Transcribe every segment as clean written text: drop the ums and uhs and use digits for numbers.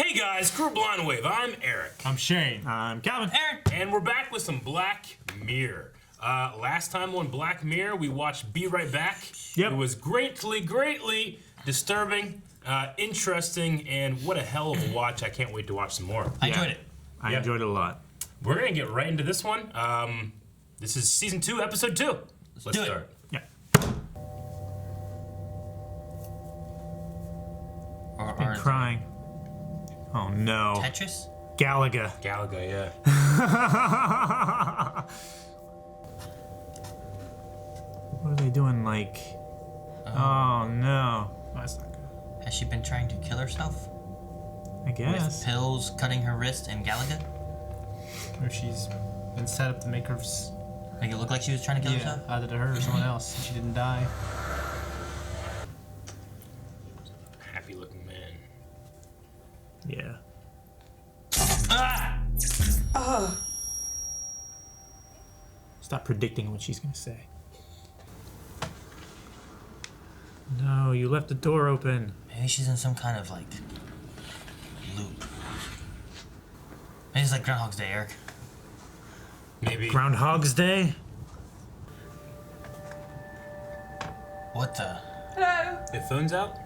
Hey guys, Kuro Wave. I'm Eric. I'm Shane. I'm Calvin. Aaron. And we're back with some Black Mirror. Last time on Black Mirror, we watched Be Right Back. Yep. It was greatly disturbing, interesting, and what a hell of a watch. I can't wait to watch some more. I enjoyed it. I enjoyed it a lot. We're going to get right into this one. This is Season 2, Episode 2. Let's do it. start. Yeah. Or Crying. Oh no. Tetris? Galaga. Galaga, yeah. What are they doing? Like. Oh no. That's not good. Has she been trying to kill herself? I guess. With pills cutting her wrist and Galaga? Or she's been set up to make her, Make it look like she was trying to kill herself? either to her or someone else. She didn't die. Happy looking man. Yeah. Ah! Stop predicting what she's gonna say. No, you left the door open. Maybe she's in some kind of, like, loop. Maybe it's like Groundhog's Day, Eric. Maybe. Groundhog's Day? What the? Hello? Your phone's out?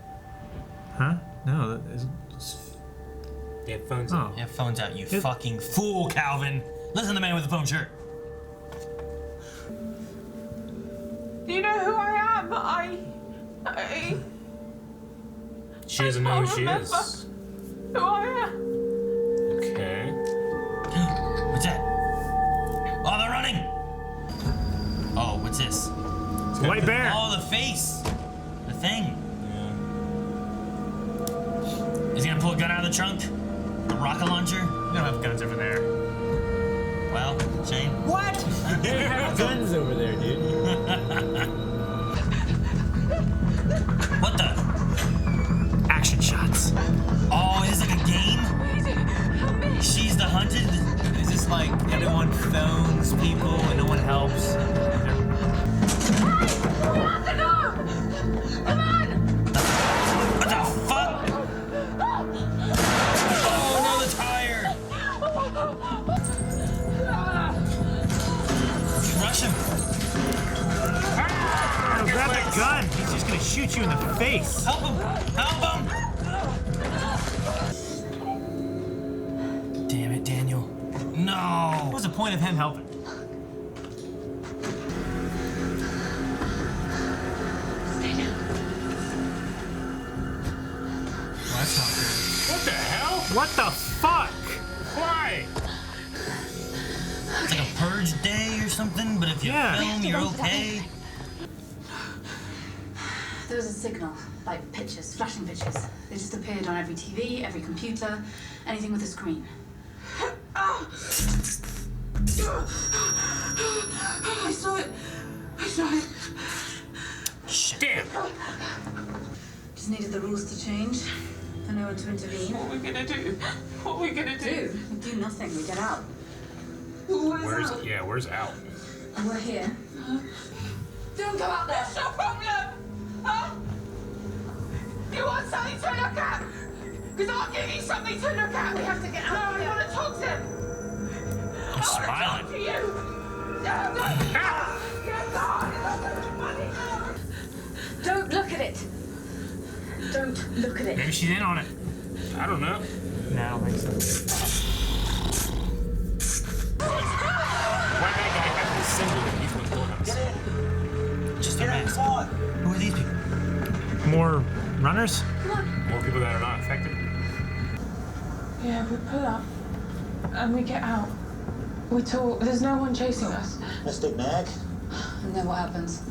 Huh? No, it's Yeah, phone's oh. out. Yeah, phone's out, you fucking fool, Calvin. Listen to the man with the phone shirt. Do you know who I am? She doesn't know who she remember. is. Who I am? Okay. What's that? Oh, they're running! Oh, what's this? White Bear. Oh, the face! The thing. Yeah. Is he gonna pull a gun out of the trunk? A rocket launcher? We don't have guns over there. Well, Shane. What? They have guns over there, dude. What the? Action shots. Oh, is this like a game? Help me! She's the hunted? Is this like everyone phones people and no one helps? Come on! What the fuck? Oh no, the tire! Rush him! Oh, grab the gun. He's just gonna shoot you in the face. Help him! Help him! Damn it, Daniel. No! What was the point of him helping? Well, that's not good. What the hell? What the fuck? Why? It's like a purge day or something, but if you Yeah. film, you're okay. There was a signal, like pictures, flashing pictures. They just appeared on every TV, every computer, anything with a screen. I saw it. I saw it. Damn. Just needed the rules to change, for no one to intervene. What are we gonna do? What are we gonna do? We do nothing, we get out. Where's Al? And we're here. Don't go out there. What's your problem? Huh? You want something to look at? Because I'll give you something to look at. We have to get out. No, I want to talk to him. I want to talk to you. No. Get on. Don't look at it! Don't look at it. Maybe she's in on it. I don't know. No, I don't think so. Why that guy has this symbol that he's what's going on? Just a mask. Who are these people? More runners? More people that are not affected. Yeah, we pull up and we get out. We talk. There's no one chasing us. Mystic Meg. And then what happens?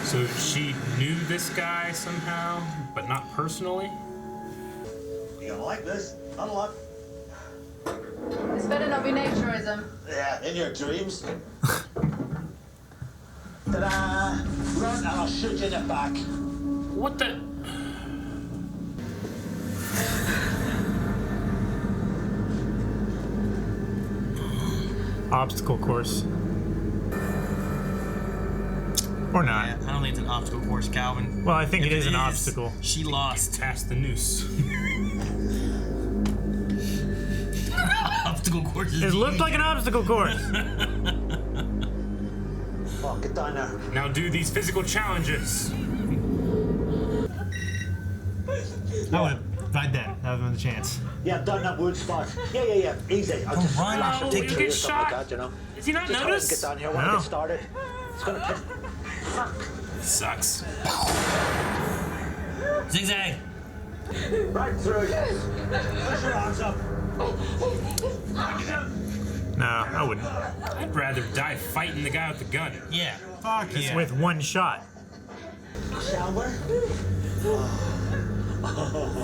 So she knew this guy somehow, but not personally? You gonna like this? Unlock. This better not be naturism. Yeah, in your dreams. Ta-da! Run and I'll shoot you in the back. What the? Obstacle course. Or not. Yeah, I don't think it's an obstacle course, Calvin. Well, I think If it is an is, obstacle. She lost. Task the noose. It looked like an obstacle course. Oh, get down there. Now do these physical challenges. I would have tried that. That was the chance. Yeah, down that wood spot. Yeah. Easy. I'll just run. smash No, a you picture get here, something like shot. that, you know. Does he not Just hurry and get notice? down here. I want to No. get started. It's gonna take. Sucks. Zigzag. Right through. Push your arms up. No, I wouldn't. I'd rather die fighting the guy with the gun. Yeah. Fuck yeah. With one shot. Shall we?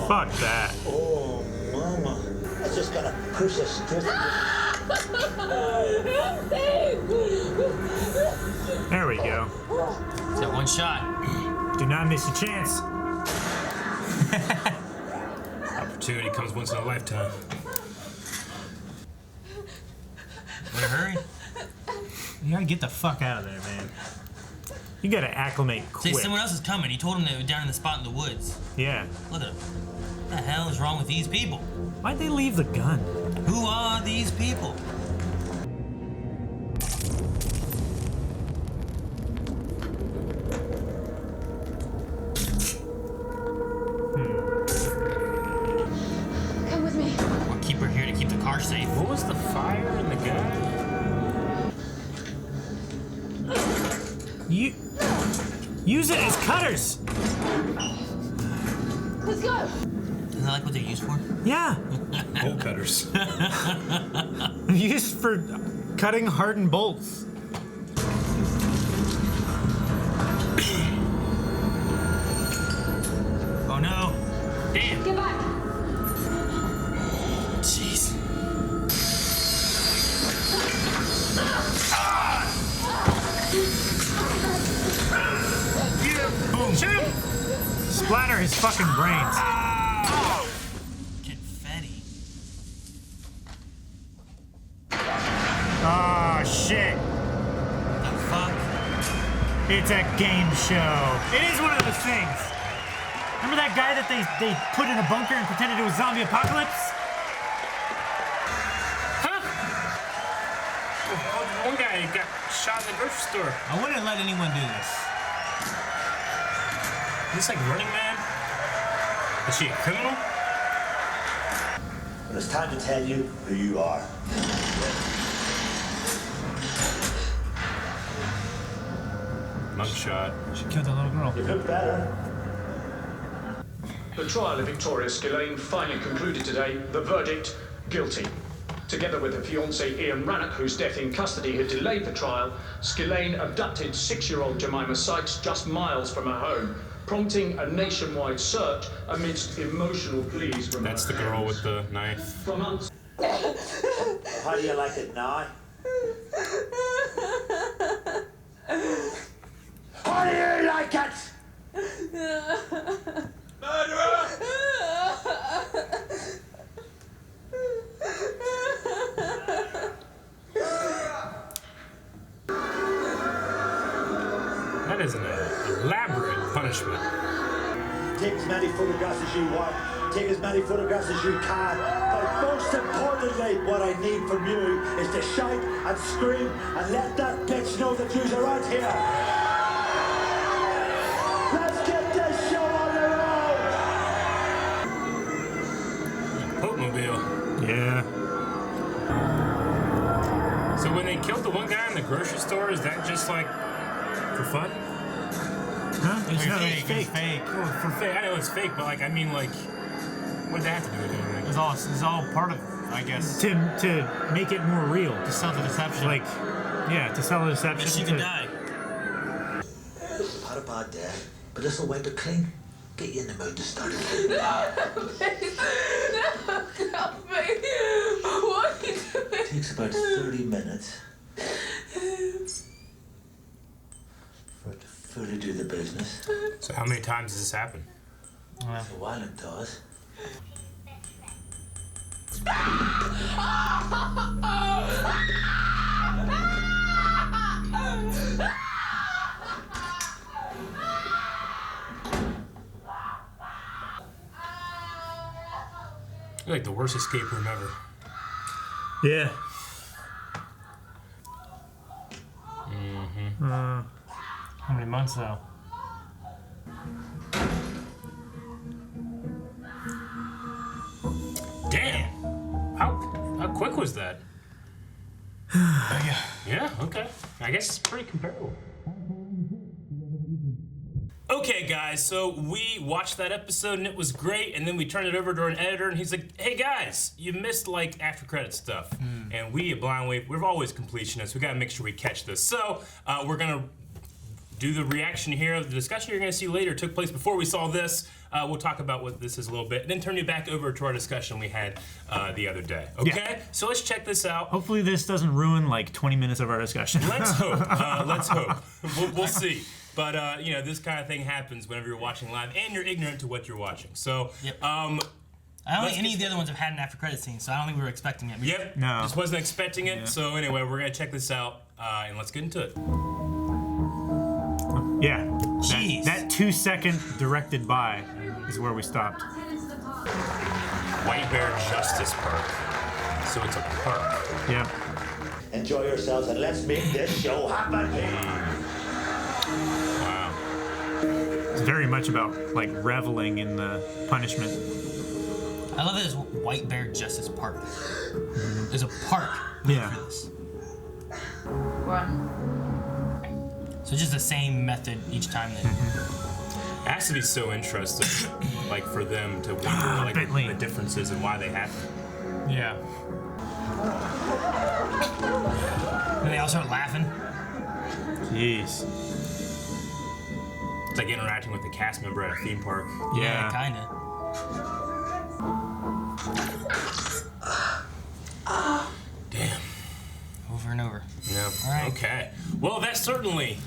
Fuck that. Oh, mama. It's just gonna push us straight. There we go. That one shot. Do not miss a chance. Opportunity comes once in a lifetime. Better hurry. You gotta get the fuck out of there, man. You gotta acclimate See, quick. someone else is coming. He told him they were down in the spot in the woods. Yeah. Look at him. What the hell is wrong with these people? Why'd they leave the gun? Who are these people? Come with me. We'll keep her here to keep the car safe. What was the fire in the guy? You use it as cutters. Let's go. Isn't that like what they're used for? Yeah. Bolt cutters. Used for cutting hardened bolts. Oh no. Damn. Get back. Jeez. Boom. Shoot him! Splatter his fucking brains. Confetti. Oh shit. The fuck? It's a game show. It is one of those things. Remember that guy that they put in a bunker and pretended it was zombie apocalypse? Huh? One guy got shot in the grocery store. I wouldn't let anyone do this. Is this like Running Man? Is she a criminal? But it's time to tell you who you are. Mugshot. She killed a little girl. You look better. The trial of Victoria Skillane finally concluded today. The verdict, guilty. Together with her fiancé Ian Rannoch, whose death in custody had delayed the trial, Skillane abducted 6-year-old Jemima Sykes just miles from her home, prompting a nationwide search amidst emotional pleas from That's her the girl parents. with the knife. For months. How do you like it now? How do you like it? That is an elaborate punishment. Take as many photographs as you want. Take as many photographs as you can. But most importantly, what I need from you is to shout and scream and let that bitch know that you're around here. Let's get this show on the road! Pope-mobile. Yeah. So when they killed the one guy in the grocery store, is that just like for fun? Huh? It's No, fake. it's fake. It's fake. Well, for fake. I know it's fake, but like I mean, like, what did that have to do with anything? It's all part of, I guess, To make it more real. to sell the deception. Like, yeah, to sell the deception. But she could die. You've had a bad day, but this'll wipe it clean. Get you in the mood to start again. What are you doing? Takes about 30 minutes for it to fully do the business. So how many times does this happen? For a while it does. You're like the worst escape room ever. Yeah. How many months though? Damn. How quick was that? Yeah, okay. I guess it's pretty comparable. Okay, guys, so we watched that episode and it was great, and then we turned it over to an editor and he's like, hey guys, you missed like after credit stuff. And we at Blind Wave, we're always completionists. We gotta make sure we catch this. So we're gonna do the reaction here. The discussion you're gonna see later took place before we saw this. We'll talk about what this is a little bit, and then turn you back over to our discussion we had the other day. Okay, Yeah. so let's check this out. Hopefully this doesn't ruin like 20 minutes of our discussion. Let's hope. Let's hope. We'll see. But you know, this kind of thing happens whenever you're watching live, and you're ignorant to what you're watching. So, I don't think any of the other ones have had an after credit scene, so I don't think we were expecting it. Yep. No. Just wasn't expecting it. So anyway, we're gonna check this out, and let's get into it. Yeah. Jeez. That 2-second directed by is where we stopped. White Bear Justice Park. So it's a park. Yeah. Enjoy yourselves and let's make this show happen. Wow. It's very much about like reveling in the punishment. I love that it's White Bear Justice Park. There's a park Yeah. for this. Run. So just the same method each time that. It has to be so interesting, like for them to wonder like Bentley. the differences and why they happen. Yeah. And they all start laughing. Jeez. It's like interacting with a cast member at a theme park. Yeah. Kinda. Damn. Over and over. Yeah. All right. Okay. Well, that certainly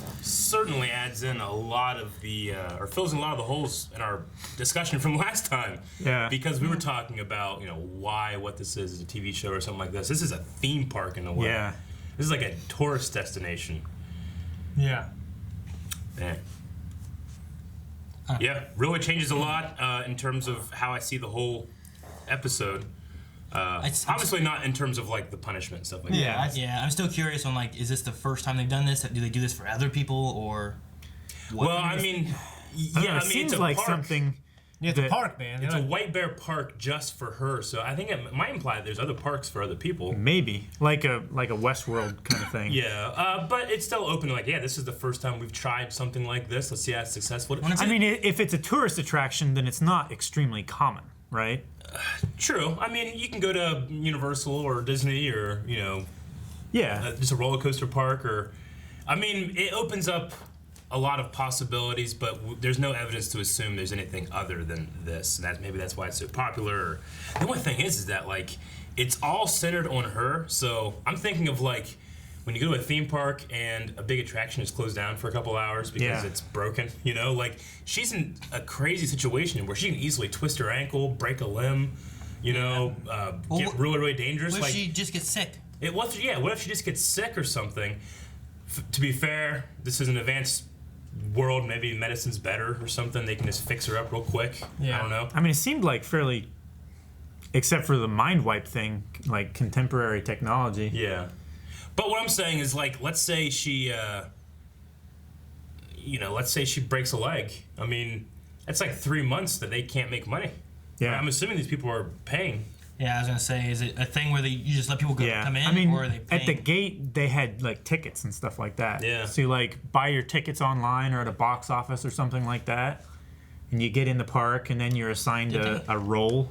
adds in a lot of the, or fills in a lot of the holes in our discussion from last time. Yeah. Because we were talking about, you know, what this is a TV show or something like this. This is a theme park in a way. Yeah. This is like a tourist destination. Yeah. Man. Yeah, really changes a lot in terms of how I see the whole episode. It's- Obviously not in terms of like the punishment and stuff like that. Yeah, I'm still curious on like, is this the first time they've done this? Do they do this for other people or? What? Well, I mean, I don't know, yeah, I it mean, seems it's a like park. something. It's a that- park, man. It's a White Bear Park just for her, so I think it might imply that there's other parks for other people. Maybe like a Westworld kind of thing. Yeah, but it's still open. Like, yeah, this is the first time we've tried something like this. Let's see how successful it is. I mean, if it's a tourist attraction, then it's not extremely common, right? True. I mean, you can go to Universal or Disney or Yeah. just a roller coaster park, or I mean, it opens up a lot of possibilities, but there's no evidence to assume there's anything other than this. And maybe that's why it's so popular. Or, the only thing is that like it's all centered on her. So I'm thinking of like when you go to a theme park and a big attraction is closed down for a couple hours because Yeah. it's broken. You know, like she's in a crazy situation where she can easily twist her ankle, break a limb. You know, get really, really dangerous. What if Like she just gets sick? what if she just gets sick or something? To be fair, this is an advanced world. Maybe medicine's better or something. They can just fix her up real quick. I don't know. I mean, it seemed like fairly, except for the mind wipe thing, like contemporary technology. Yeah. But what I'm saying is, like, let's say she, let's say she breaks a leg. I mean, that's like 3 months that they can't make money. Yeah. I'm assuming these people are paying. Yeah, I was gonna say, is it a thing where you just let people come in, I mean, or are they paying? at the gate they had like tickets and stuff like that. Yeah. So you like buy your tickets online or at a box office or something like that, and you get in the park, and then you're assigned a role.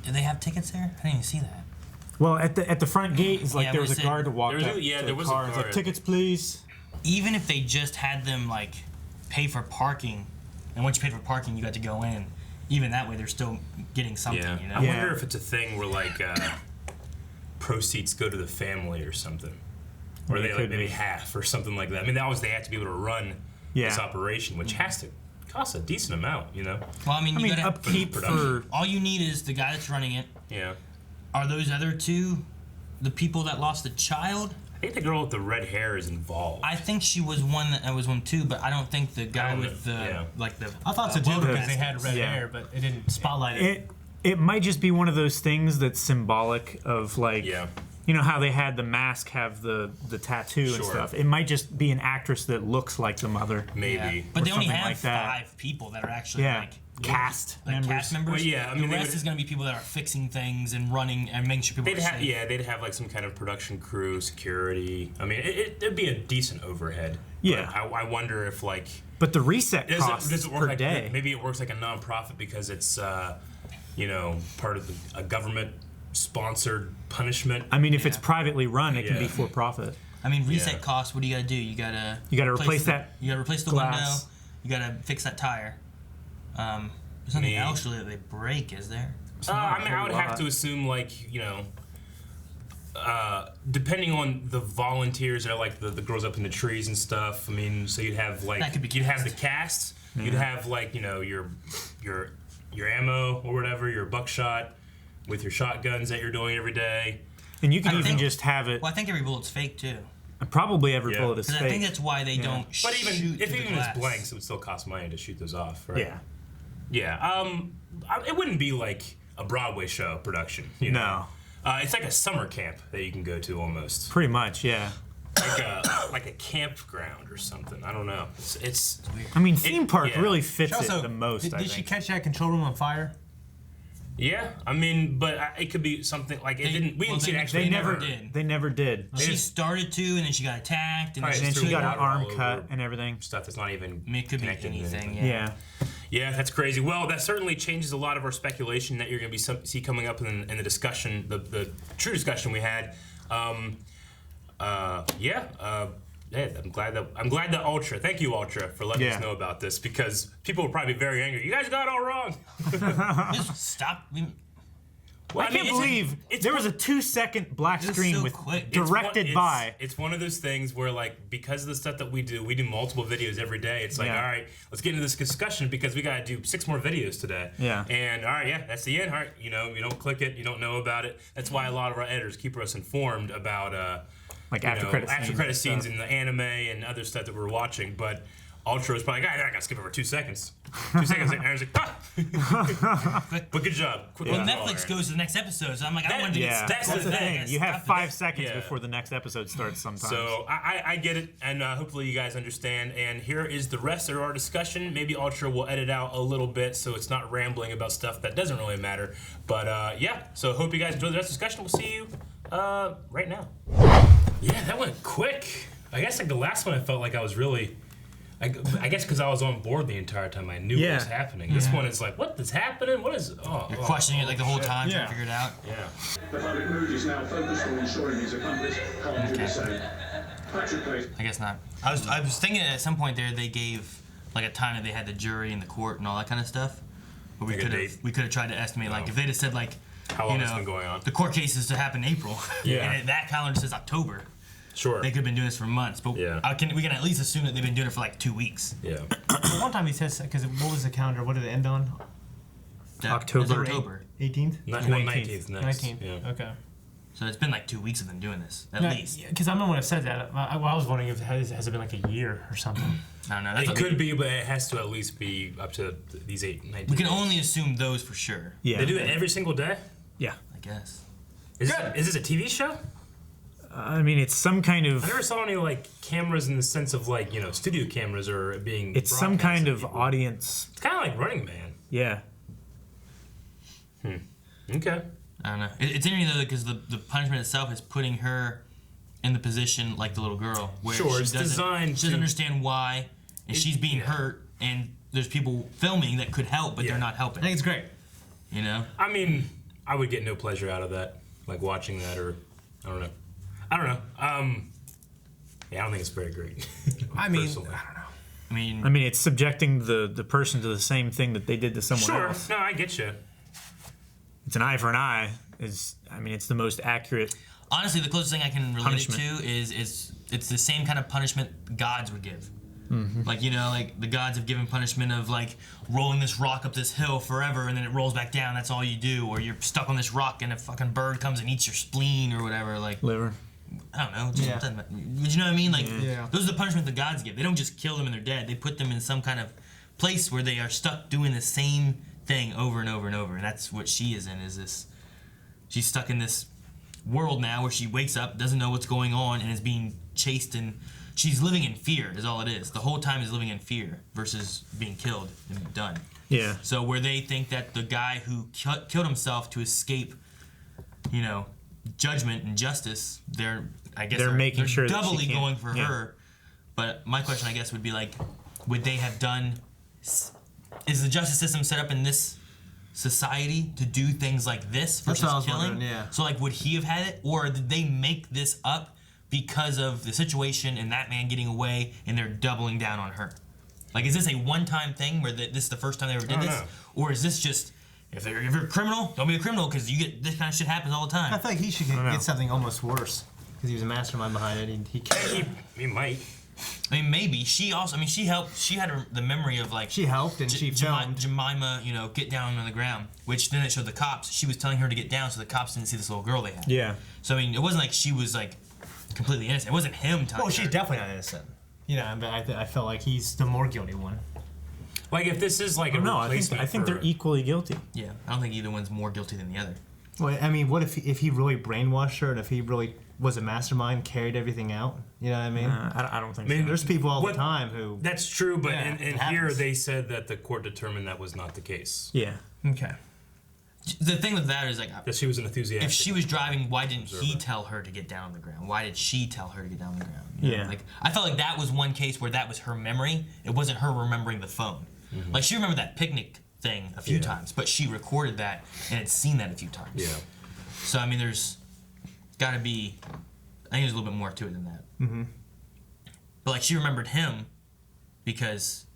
Do they have tickets there? I didn't even see that. Well, at the front gate is like Yeah, there but was it a guard to said- walk There was up a- yeah, to there the was a car. It's like, guard. tickets, please. Even if they just had them like pay for parking, and once you paid for parking, you got to go in. Even that way, they're still getting something. Yeah. You know? I Yeah. wonder if it's a thing where, like, proceeds go to the family or something. Or It they, like, could maybe be. half or something like that. I mean, they have to be able to run this operation, which has to cost a decent amount, you know? Well, I mean, you gotta, upkeep production. for all you need is the guy that's running it. Yeah. Are those other two the people that lost the child? I think the girl with the red hair is involved. I think she was one that was one too, but I don't think the guy don't with know. the Yeah. like the. I thought so too Well, because they had red yeah. hair, but it didn't spotlight it. it might just be one of those things that's symbolic of like Yeah. you know how they had the mask have the tattoo and Sure. stuff. It might just be an actress that looks like the mother. Maybe. But they only something have like that. 5 people that are actually Yeah. like Cast members. cast members. Well, yeah, I mean, the they rest would- is going to be people that are fixing things and running and making sure people They'd are have, safe. yeah, they'd have like some kind of production crew, security. I mean, it'd be a decent overhead. Yeah. But I wonder if like But the reset costs does it work per like day. maybe it works like a nonprofit because it's you know, part of a government sponsored punishment. I mean, if it's privately run, it can be Yeah. for profit. I mean, reset Yeah. costs. What do you got to do? You got to replace that You got to replace the glass. window. You got to fix that tire. There's nothing Me. else really that they break, is there? I mean, I would whole have lot. to assume like, you know, depending on the volunteers that are like the girls up in the trees and stuff. I mean, so you'd have like That could be you'd have the cast. You'd have like, you know, your ammo or whatever, your buckshot with your shotguns that you're doing every day. And you can I even think- just have it. Well, I think every bullet's fake too. Probably every Yeah. bullet is Because fake. I think that's why they don't But shoot even if through the even glass. it's blanks, it would still cost money to shoot those off, right? yeah. Yeah. It wouldn't be like a Broadway show production. You know? No. It's like a summer camp that you can go to almost. Pretty much, yeah. Like a campground or something. I don't know. It's I mean, theme park yeah. really fits Also, it the most, did I she think. catch that control room on fire? yeah. I mean, but it could be something like it didn't. We didn't see it actually. They never did. They never did. She started to, and then she got attacked, and Right, then And she then she got her water all arm over. cut and everything. Stuff that's not even I mean, it could be connected to anything. Yeah. Yeah, that's crazy. Well, that certainly changes a lot of our speculation that you're going to see coming up in the discussion, the true discussion we had. I'm glad that Ultra. Thank you, Ultra, for letting Yeah. us know about this because people will probably be very angry. You guys got it all wrong. Just stop. Well, I can't believe there was a 2-second black It's screen so with quick. directed by. It's one of those things where, like, because of the stuff that we do multiple videos every day. It's like, Yeah. all right, let's get into this discussion because we got to do 6 more videos today. Yeah. And all right, yeah, that's the end. All right, you know, you don't click it, you don't know about it. That's why a lot of our editors keep us informed about Like you after know, credit after credit scenes scenes and in the anime and other stuff that we're watching. But Ultra was probably like, I gotta skip over 2 seconds. 2 seconds. And I was like, ah. But good job. Quick Well, one. Netflix goes to the next episode, so I'm like, I wanted to get Yeah, That's that's the the thing. thing. You have Stop 5 it. seconds Yeah. before the next episode starts sometimes. So I get it, and hopefully you guys understand. And here is the rest of our discussion. Maybe Ultra will edit out a little bit so it's not rambling about stuff that doesn't really matter. But yeah, so hope you guys enjoy the rest of the discussion. We'll see you right now. Yeah, that went quick. I guess like the last one I felt like I was really... I guess because I was on board the entire time, I knew what was happening. This one is like, what is happening? What is... You're questioning it like the whole time, Yeah. trying to figure it out. Yeah. The public mood is now focused on ensuring his accomplice can't do the Okay. same. Patrick Place. I guess not. I was thinking at some point there they gave like a time that they had the jury and the court and all that kind of stuff. But we Like a could date? have tried to estimate like if they'd have said like How long you it's know, been going on. the court case is to happen in April. Yeah. And that calendar says October. Sure. They could have been doing this for months, but Yeah. we can at least assume that they've been doing it for like 2 weeks. Yeah. One time he says, because what was the calendar? What did it end on? October. It's October. 18th? 19th next. 19th. Yeah. Okay. So it's been like 2 weeks of them doing this, at least. Because I remember when it said that. I was wondering if has it been like a year or something. I don't know. That's It could be, but it has to at least be up to these 19 we can days. only assume those for sure. Yeah. They do it every single day? Yeah. I guess. Is this a TV show? I mean, it's some kind of... I never saw any like cameras in the sense of like, you know, studio cameras or being. It's some kind of broadcasted. audience. It's kind of like Running Man. Yeah. Okay. I don't know. It's interesting though because the punishment itself is putting her in the position like the little girl, where Sure, she it's doesn't, designed she doesn't to- understand why, and she's being hurt, and there's people filming that could help, but Yeah. they're not I helping. think it's great. You know? I mean, I would get no pleasure out of that, like watching that, or I don't know. Yeah, I don't think it's very great. I mean, Personally. I don't know. I mean, I mean, it's subjecting the person to the same thing that they did to someone Sure. else. No, I get you. It's an eye for an eye. It's the most accurate. honestly, the closest thing I can relate Punishment. it to is it's the same kind of punishment gods would give. Like, you know, like the gods have given punishment of like rolling this rock up this hill forever and then it rolls back down, that's all you do. Or you're stuck on this rock and a fucking bird comes and eats your spleen or whatever. Like, Liver. I don't know. Just Yeah. doesn't matter. You know what I mean? Like, Yeah. those are the punishment the gods give. They don't just kill them and they're dead. They put them in some kind of place where they are stuck doing the same thing over and over and over. And that's what she is in, is this. She's stuck in this world now where she wakes up, doesn't know what's going on, and is being chased, and she's living in fear is all it is. The whole time is living in fear versus being killed and done. Yeah. So where they think that the guy who killed himself to escape, judgment and justice, they're making sure that she doubly can't- going for her. But my question, I guess, would be like, would they have done? Is the justice system set up in this society to do things like this versus what I was killing? wondering, yeah. So like, would he have had it, or did they make this up because of the situation and that man getting away, and they're doubling down on her? Like, is this a one-time thing where this is the first time they ever did this, or is this just if you're a criminal, don't be a criminal because you get this kind of shit happens all the time? I feel like he should get something almost worse because he was a mastermind behind it. He killed. He might. I mean, maybe she also. I mean, she helped. She had the memory of like She helped and she filmed. Jemima, get down on the ground. Which then it showed the cops. She was telling her to get down, so the cops didn't see this little girl they had. Yeah. So I mean, it wasn't like she was like completely innocent. It wasn't him telling Well, she's her. definitely not innocent. But I felt like he's the more guilty one. Like if this is like a No, replacement I think for- they're equally guilty. Yeah, I don't think either one's more guilty than the other. Well, I mean, what if he really brainwashed her and if he really was a mastermind, carried everything out? You know what I mean? I don't think I mean, so. There's people all what- the time who. That's true, but Yeah, in it here happens. they said that the court determined that was not the case. Yeah. Okay. The thing with that is like, That she was an enthusiastic. if she was driving, why didn't he tell her to get down on the ground? Why did she tell her to get down on the ground? Yeah. Like, I felt like that was one case where that was her memory. It wasn't her remembering the phone. Like, she remembered that picnic thing a few times, but she recorded that and had seen that a few times. Yeah. So, I mean, there's got to be, I think there's a little bit more to it than that. Mm-hmm. But, like, she remembered him because,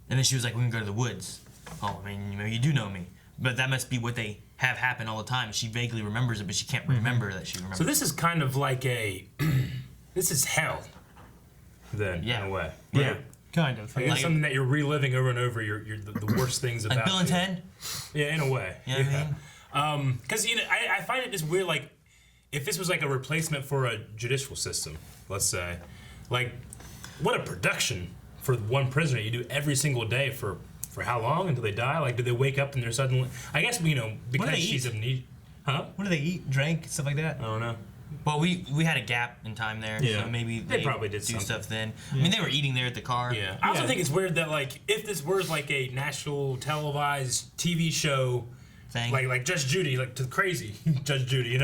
and then she was like, we can go to the woods. Oh, I mean, you do know me. But that must be what they have happen all the time. She vaguely remembers it, but she can't remember that she remembers So this is kind of like a, this is hell. Then in a way. Yeah. Right? Kind of. Like, it's something that you're reliving over and over. The worst things about. like Bill and you. Ted. Yeah, in a way. You know what I mean? Because I find it just weird. Like, if this was like a replacement for a judicial system, let's say, like, what a production for one prisoner. You do every single day for how long until they die? Like, do they wake up and they're suddenly? I guess because they she's eat? amnesia. Huh? What do they eat, drink, stuff like that? I don't know. Well, we had a gap in time there, Yeah. so maybe They probably did do something. stuff then. I mean, they were eating there at the car. Yeah. I also think it's weird that like if this were like a national televised TV show Thing. like Judge Judy, like to crazy Judge Judy,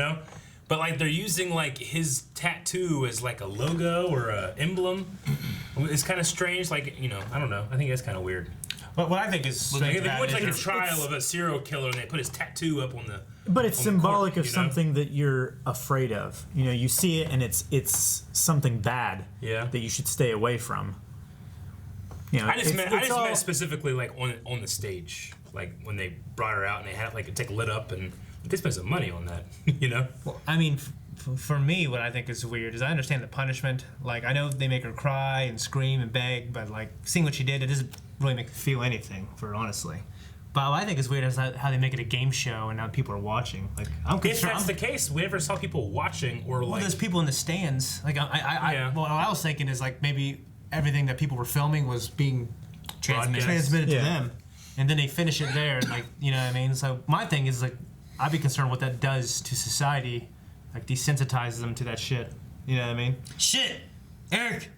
But like they're using like his tattoo as like a logo or a emblem. It's kind of strange. Like I don't know. I think that's kind of weird. What I think is Like strange if it about went it like a is trial of a serial killer and they put his tattoo up on the. But it's on the symbolic court, of something that you're afraid of. You see it and it's something bad that you should stay away from. I just it's meant all- specifically like on the stage, like when they brought her out and they had it like it's like lit up and they spent some money on that, Well, I mean, for me, what I think is weird is I understand the punishment. Like, I know they make her cry and scream and beg, but like seeing what she did, it doesn't really make me feel anything. Honestly. But what I think is weird is how they make it a game show and now people are watching. Like, I'm If concerned. that's the case, we never saw people watching or Well, like. there's people in the stands. Like, Yeah. what I was thinking is like maybe everything that people were filming was being transmitted to them, and then they finish it there. Like, you know what I mean? So my thing is like, I'd be concerned what that does to society, like desensitizes them to that shit. You know what I mean? Shit, Eric.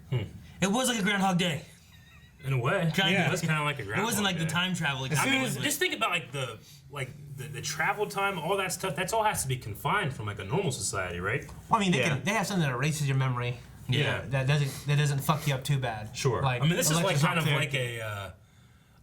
It was like a Groundhog Day. In a way, Kinda. it was kind of like a groundhog It wasn't like Day. the time travel. Like, I mean, just think about like the travel time, all that stuff. That's all has to be confined from like a normal society, right? Well, I mean, Yeah. they have something that erases your memory. Yeah. That doesn't fuck you up too bad. Sure. Like, I mean, this is like kind of electroshock like a.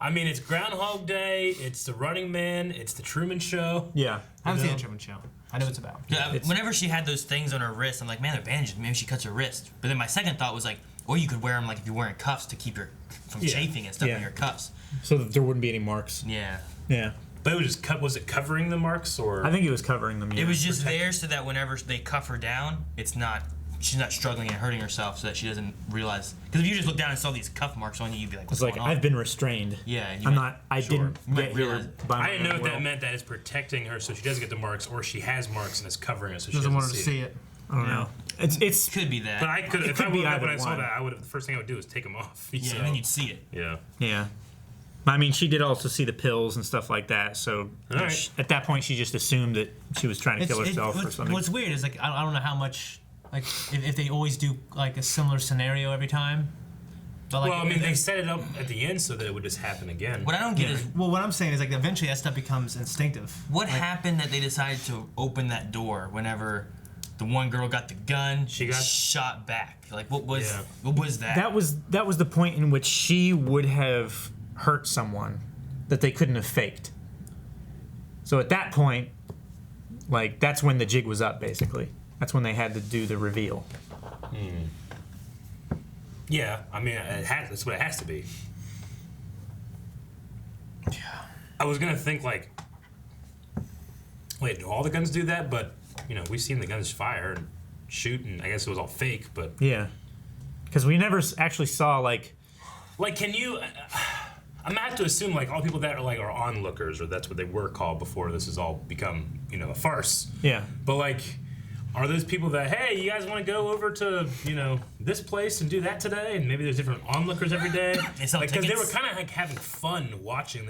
I mean, it's Groundhog Day. It's The Running Man. It's The Truman Show. Yeah. I haven't You seen know? the Truman Show. I know what it's about. yeah, whenever she had those things on her wrist, I'm like, man, they're bandages. Maybe she cuts her wrist. But then my second thought was like, or you could wear them like if you're wearing cuffs to keep your from chafing and stuff Yeah. in your cuffs. So that there wouldn't be any marks. Yeah. Yeah. But it was just was it covering the marks or? I think it was covering them. Yeah. It was just there so that whenever they cuff her down, she's not struggling and hurting herself, so that she doesn't realize. Because if you just look down and saw these cuff marks on you, you'd be like, It's what's like going on? I've been restrained. Yeah, you I'm might- not. I sure. didn't You might get here realize- by my I didn't know own if that will. meant that it's protecting her so she doesn't get the marks, or she has marks and it's covering her so she Doesn't want her to see see it. I don't know. It's Could be that. But I could, if could I be woke up either and I saw one. that, I would have. The first thing I would do is take them off. yeah, So, and then you'd see it. yeah. yeah. I mean, she did also see the pills and stuff like that. So right. at that point, she just assumed that she was trying to kill herself or something. What's weird is like I don't know how much like if they always do like a similar scenario every time. But like, well, I mean, they set it up at the end so that it would just happen again. What I don't get is well, what I'm saying is like eventually that stuff becomes instinctive. what happened that they decided to open that door whenever the one girl got the gun, she got shot back. Like what was that? That was the point in which she would have hurt someone that they couldn't have faked. So at that point, like that's when the jig was up. Basically, that's when they had to do the reveal. Yeah, I mean, that's what it has to be. Yeah. I was gonna think like, wait, do all the guns do that? But you know, we've seen the guns fire and shoot, and I guess it was all fake. But Yeah, because we never actually saw like can you? I'm gonna have to assume like all people that are onlookers, or that's what they were called before this has all become a farce. Yeah. But like, are those people that, hey, you guys want to go over to this place and do that today? And maybe there's different onlookers every day. Because they were kind of like having fun watching,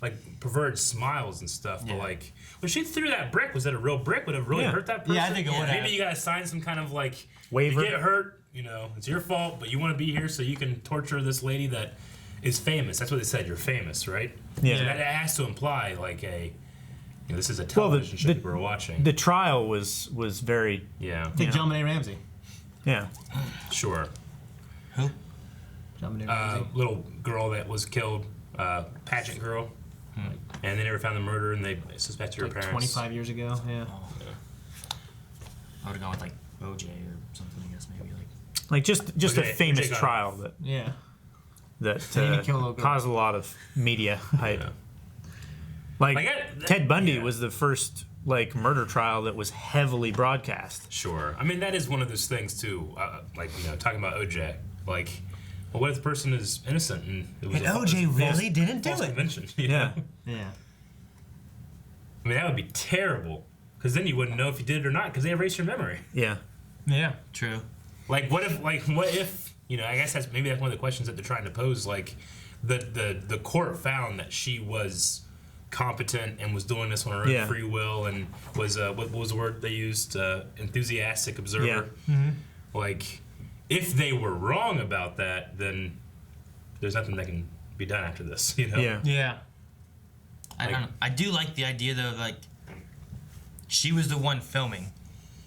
like perverted smiles and stuff. But like, when she threw that brick, was that a real brick? Would it really hurt that person? Yeah, I think it would have. Maybe you gotta sign some kind of like waiver. You get hurt, it's your fault, but you want to be here so you can torture this lady that is famous. That's what they said. You're famous, right? Yeah. So that has to imply like this is a television show people are watching. The trial was very Take John Benet Ramsey. yeah. Sure. Who? John Benet Ramsey. Little girl that was killed, pageant girl, and they never found the murder, and they suspected her parents. 25 years ago. Yeah. I would have gone with like OJ or something. I guess maybe Like just a famous trial Yeah. that kill a little girl. caused a lot of media hype. Yeah. Like Ted Bundy was the first murder trial that was heavily broadcast. Sure. I mean, that is one of those things too. Talking about OJ, well, what if the person is innocent and it was OJ really didn't do it? Convention, Yeah. Yeah. I mean, that would be terrible, because then you wouldn't know if you did it or not, because they erase your memory. Yeah. Yeah. true. What if I guess that's one of the questions that they're trying to pose. Like, the court found that she was competent and was doing this on her own free will and was what was the word they used? Enthusiastic observer. Yeah. Mm-hmm. Like, if they were wrong about that, then there's nothing that can be done after this. Yeah. Yeah. I don't know. I do like the idea though, like she was the one filming,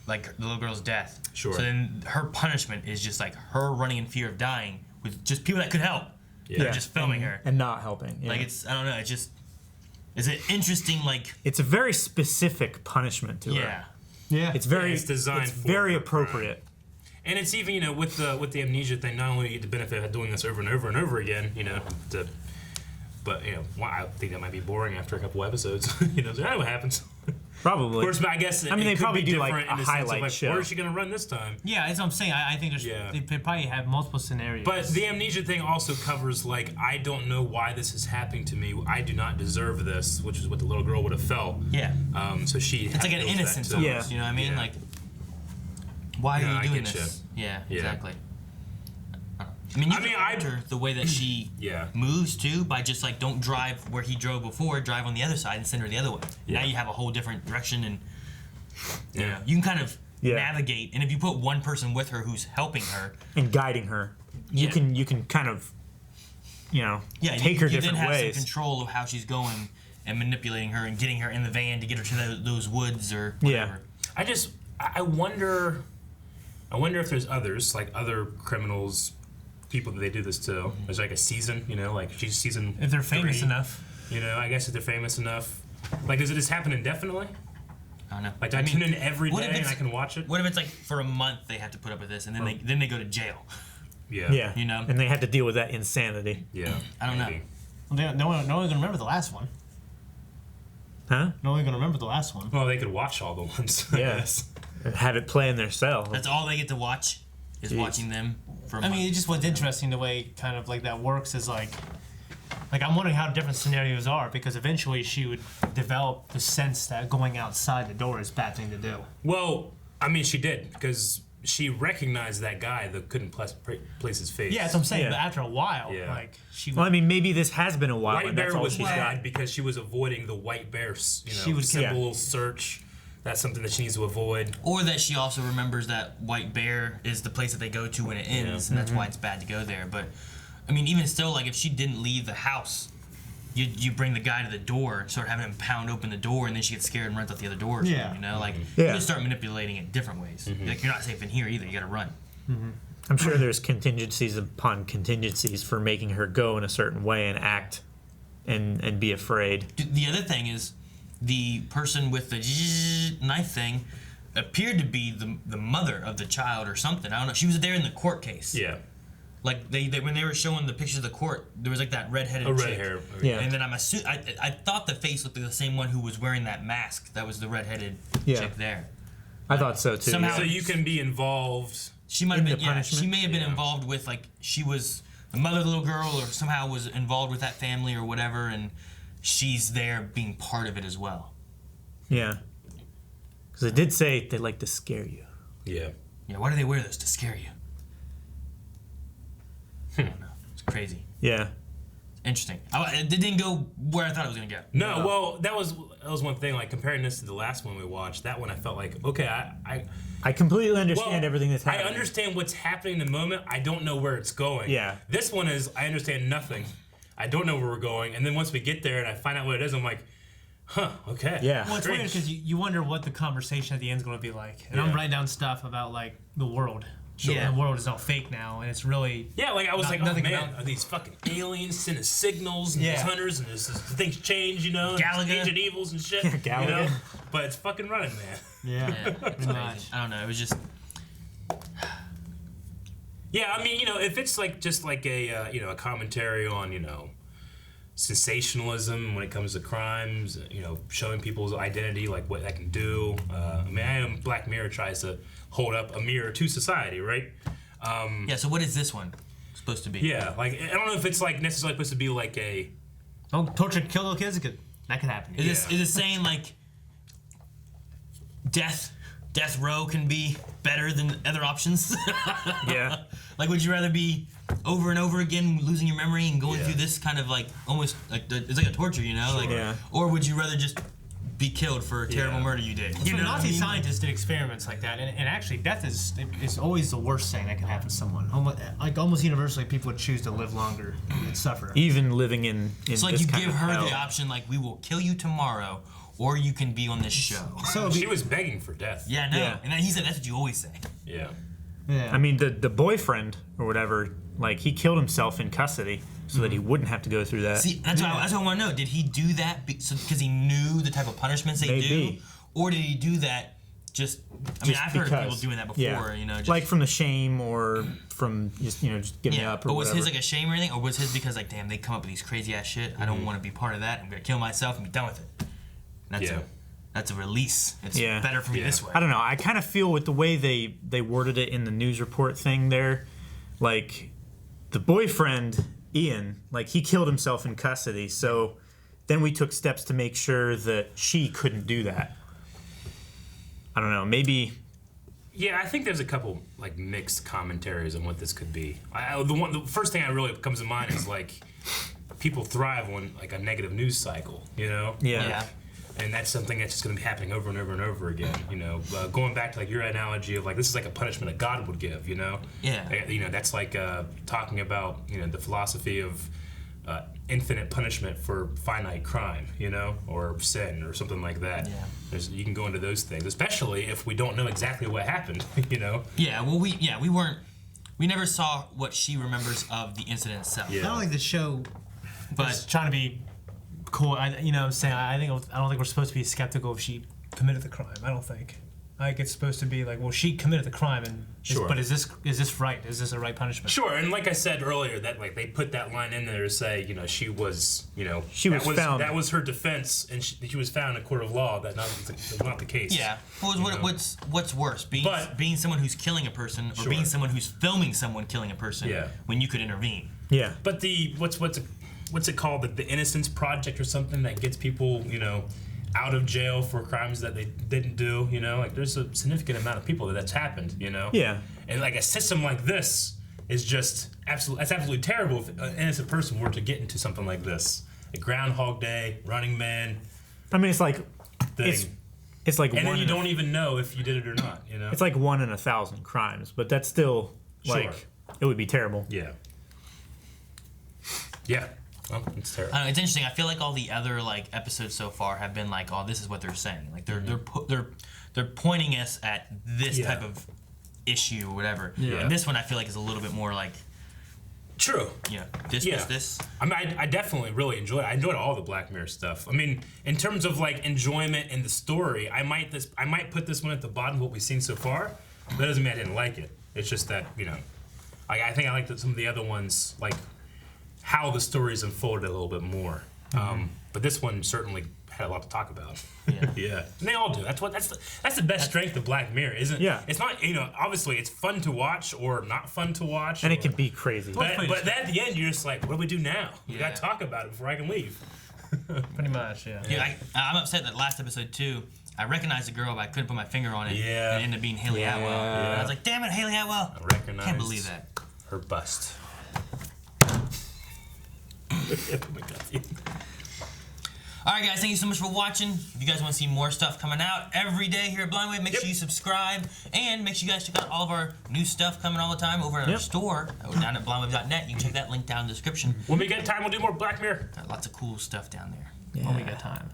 like the little girl's death. Sure. So then her punishment is just like her running in fear of dying with just people that could help. Yeah. They're just filming her. And not helping. Yeah. Like it's, I don't know. It's just, is it interesting? Like It's a very specific punishment to her. yeah. Yeah. It's very it's designed It's for very her appropriate. And it's even, with the amnesia thing, not only do you get the benefit of doing this over and over and over again, but I think that might be boring after a couple episodes. So what happens? Probably. Of course, I guess I mean, they it could probably be do like different a in the sense of, highlight show. Where is she going to run this time? Yeah, that's what I'm saying. I think they probably have multiple scenarios. But the amnesia thing also covers, I don't know why this is happening to me. I do not deserve this, which is what the little girl would have felt. Yeah. So she. It's like an innocence almost. You know what I mean? Yeah. Like, why No, are I you doing get this? Yeah, Yeah. exactly. I mean, you can alter the way that she moves too by just don't drive where he drove before, drive on the other side and send her the other way. Yeah. Now you have a whole different direction and Yeah. you can kind of navigate. And if you put one person with her who's helping her And guiding her. You can kind of take her you different then have ways. some control of how she's going and manipulating her and getting her in the van to get her to those woods or whatever. I wonder if there's others, like other criminals, people that they do this to. There's like a season, she's season. if they're famous 3, enough. I guess if they're famous enough. Does it just happen indefinitely? I don't know. Do I tune in every what day if and I can watch it? What if it's for a month they have to put up with this and then they go to jail? Yeah. Yeah. And they had to deal with that insanity. Yeah. I don't know. Well, no one's gonna remember the last one. Huh? No one's gonna remember the last one. Well, they could watch all the ones. Yes. And have it play in their cell. That's all they get to watch is watching them for a month. I mean, it just was interesting the way kind of that works is like I'm wondering how different scenarios are because eventually she would develop the sense that going outside the door is a bad thing to do. Well, I mean, she did, because she recognized that guy that couldn't place his face. Yeah, that's what I'm saying. Yeah. But after a while, Yeah. like she. Well, I mean, maybe this has been a while. White and that's Bear all was she's mad got. because she was avoiding the White Bear, She would- symbol search. That's something that she needs to avoid. Or that she also remembers that White Bear is the place that they go to when it ends, and that's why it's bad to go there. But, I mean, even still, like, if she didn't leave the house, you bring the guy to the door and start having him pound open the door, and then she gets scared and runs out the other door. Or Yeah. something, you know? Like, Yeah. you can start manipulating it different ways. Like, you're not safe in here either. You gotta run. I'm sure there's contingencies upon contingencies for making her go in a certain way and act and be afraid. The other thing is, the person with the knife thing appeared to be the mother of the child or something. I don't know. She was there in the court case. Yeah. Like they when they were showing the pictures of the court, there was like that redheaded A chick. red hair. Yeah. And then I thought the face looked like the same one who was wearing that mask. That was the redheaded Yeah. chick there. I thought so too. Somehow- So you can be involved. She might In have the been. Yeah, punishment? she may have been Yeah. involved with like she was the mother of the little girl, or somehow was involved with that family or whatever, and she's there being part of it as well. Yeah. Because it did say they like to scare you. Yeah. Yeah. Why do they wear those to scare you? I don't know. It's crazy. Yeah. Interesting. It didn't go where I thought it was gonna go. No, well, that was one thing. Like comparing this to the last one we watched, that one I felt like, okay, I completely understand well, everything that's happening. I understand what's happening in the moment. I don't know where it's going. Yeah. This one is I understand nothing. I don't know where we're going, and then once we get there and I find out what it is, I'm like, huh, okay. Yeah. Well, it's weird because you wonder what the conversation at the end is going to be like. And I'm Yeah. writing down stuff about like the world. Sure. Yeah. The world is all fake now, and it's really. Yeah, like I was like, oh nothing man, about- are these fucking aliens sending signals and Yeah. these hunters and this things change, you know, and Galaga. ancient evils and shit, Galaga. you know? But it's fucking running, man. Yeah. Yeah, it's pretty crazy. much. I don't know. It was just. Yeah, I mean, you know, if it's like just like a you know, a commentary on, you know, sensationalism when it comes to crimes, you know, showing people's identity, like what that can do. I mean, Black Mirror tries to hold up a mirror to society, right? Yeah. So what is this one supposed to be? Yeah, like I don't know if it's like necessarily supposed to be like a. Don't torture, kill little kids. That could happen. Is it saying like death row can be better than other options? Yeah. Like, would you rather be over and over again losing your memory and going Yeah. through this kind of like almost like it's like a torture, you know? Like, Yeah. or would you rather just be killed for a terrible Yeah. murder you did? You So know what I Nazi mean? scientists did experiments like that, and actually, death is always the worst thing that can happen to someone. Almost universally, people would choose to live longer and suffer. Even living in It's like this you kind give of her hell. the option, like we will kill you tomorrow, or you can be on this show. So She was begging for death. Yeah, no. Yeah. And then he said that's what you always say. Yeah. yeah. I mean, the boyfriend or whatever, like he killed himself in custody so that he wouldn't have to go through that. See, that's what I want to know. Did he do that because he knew the type of punishments they do, Maybe. or did he do that just? I mean, Just I've heard of people because. doing that before. Yeah. You know, just, like from the shame or from just just giving yeah. up or But was whatever. his like a shame or anything, or was his because like, damn, they come up with these crazy ass shit. I don't want to be part of that. I'm gonna kill myself and be done with it. That's Yeah. that's a release. It's Yeah. better for me Yeah. this way. I don't know. I kind of feel with the way they worded it in the news report thing there, like the boyfriend Ian, like he killed himself in custody. So then we took steps to make sure that she couldn't do that. I don't know. Maybe. Yeah, I think there's a couple like mixed commentaries on what this could be. The first thing that really comes to mind is like people thrive on like a negative news cycle, you know? Yeah. Yeah. And that's something that's just going to be happening over and over and over again, you know. Going back to like your analogy of like this is like a punishment that God would give, you know. Yeah. You know, that's like talking about the philosophy of infinite punishment for finite crime, you know, or sin or something like that. Yeah. You can go into those things, especially if we don't know exactly what happened, you know. Yeah. Well, we never saw what she remembers of the incident itself. Yeah. I don't think the show But was trying to be cool. What I'm saying? I don't think we're supposed to be skeptical if she committed the crime. I don't think. I think it's supposed to be like, well, she committed the crime, and Sure. but is this right? Is this a right punishment? Sure, and like I said earlier, that like they put that line in there to say, she was, She was found. That was her defense, and she was found in a court of law. That was not the case. yeah. Well, what's worse, being someone who's killing a person, or Sure. being someone who's filming someone killing a person Yeah. when you could intervene? out of jail for crimes that they didn't do. You know, like there's a significant amount of people that's happened. You know. Yeah. And like a system like this is just absolutely. That's absolutely terrible if an innocent person were to get into something like this. Like Groundhog Day, Running Man. I mean, it's like Thing. it's like And one then you in a- don't even know if you did it or not. You know. it's like 1 in 1,000 crimes, but that's still like Sure. it would be terrible. Yeah. Yeah. Oh, it's terrible. I don't know, it's interesting. I feel like all the other like episodes so far have been like, oh, this is what they're saying. Like they're pointing us at this Yeah. type of issue or whatever. Yeah. And this one I feel like is a little bit more like, True. you know, this. I mean, I definitely really enjoyed it. I enjoyed all the Black Mirror stuff. I mean, in terms of like enjoyment in the story, I might put this one at the bottom of what we've seen so far. That doesn't mean I didn't like it. It's just that, you know, I think I liked some of the other ones, like how the stories unfolded a little bit more. But this one certainly had a lot to talk about. Yeah. Yeah, and they all do. That's the best strength of Black Mirror, isn't? Yeah. It's not, you know, obviously it's fun to watch or not fun to watch, And or- it can be crazy. But then at the end, you're just like, what do we do now? We Yeah. gotta talk about it before I can leave. Pretty much, yeah. Yeah, I'm upset that last episode too. I recognized the girl, but I couldn't put my finger on it. Yeah. And it ended up being Haley Atwell. Yeah. And I was like, damn it, Haley Atwell. I recognize. Can't believe that. Her bust. All right, guys, thank you so much for watching. If you guys want to see more stuff coming out every day here at Blind Wave, make sure you subscribe and make sure you guys check out all of our new stuff coming all the time over at our store down at blindwave.net. You can check that link down in the description. When we get time, we'll do more Black Mirror. Got lots of cool stuff down there. When we get time.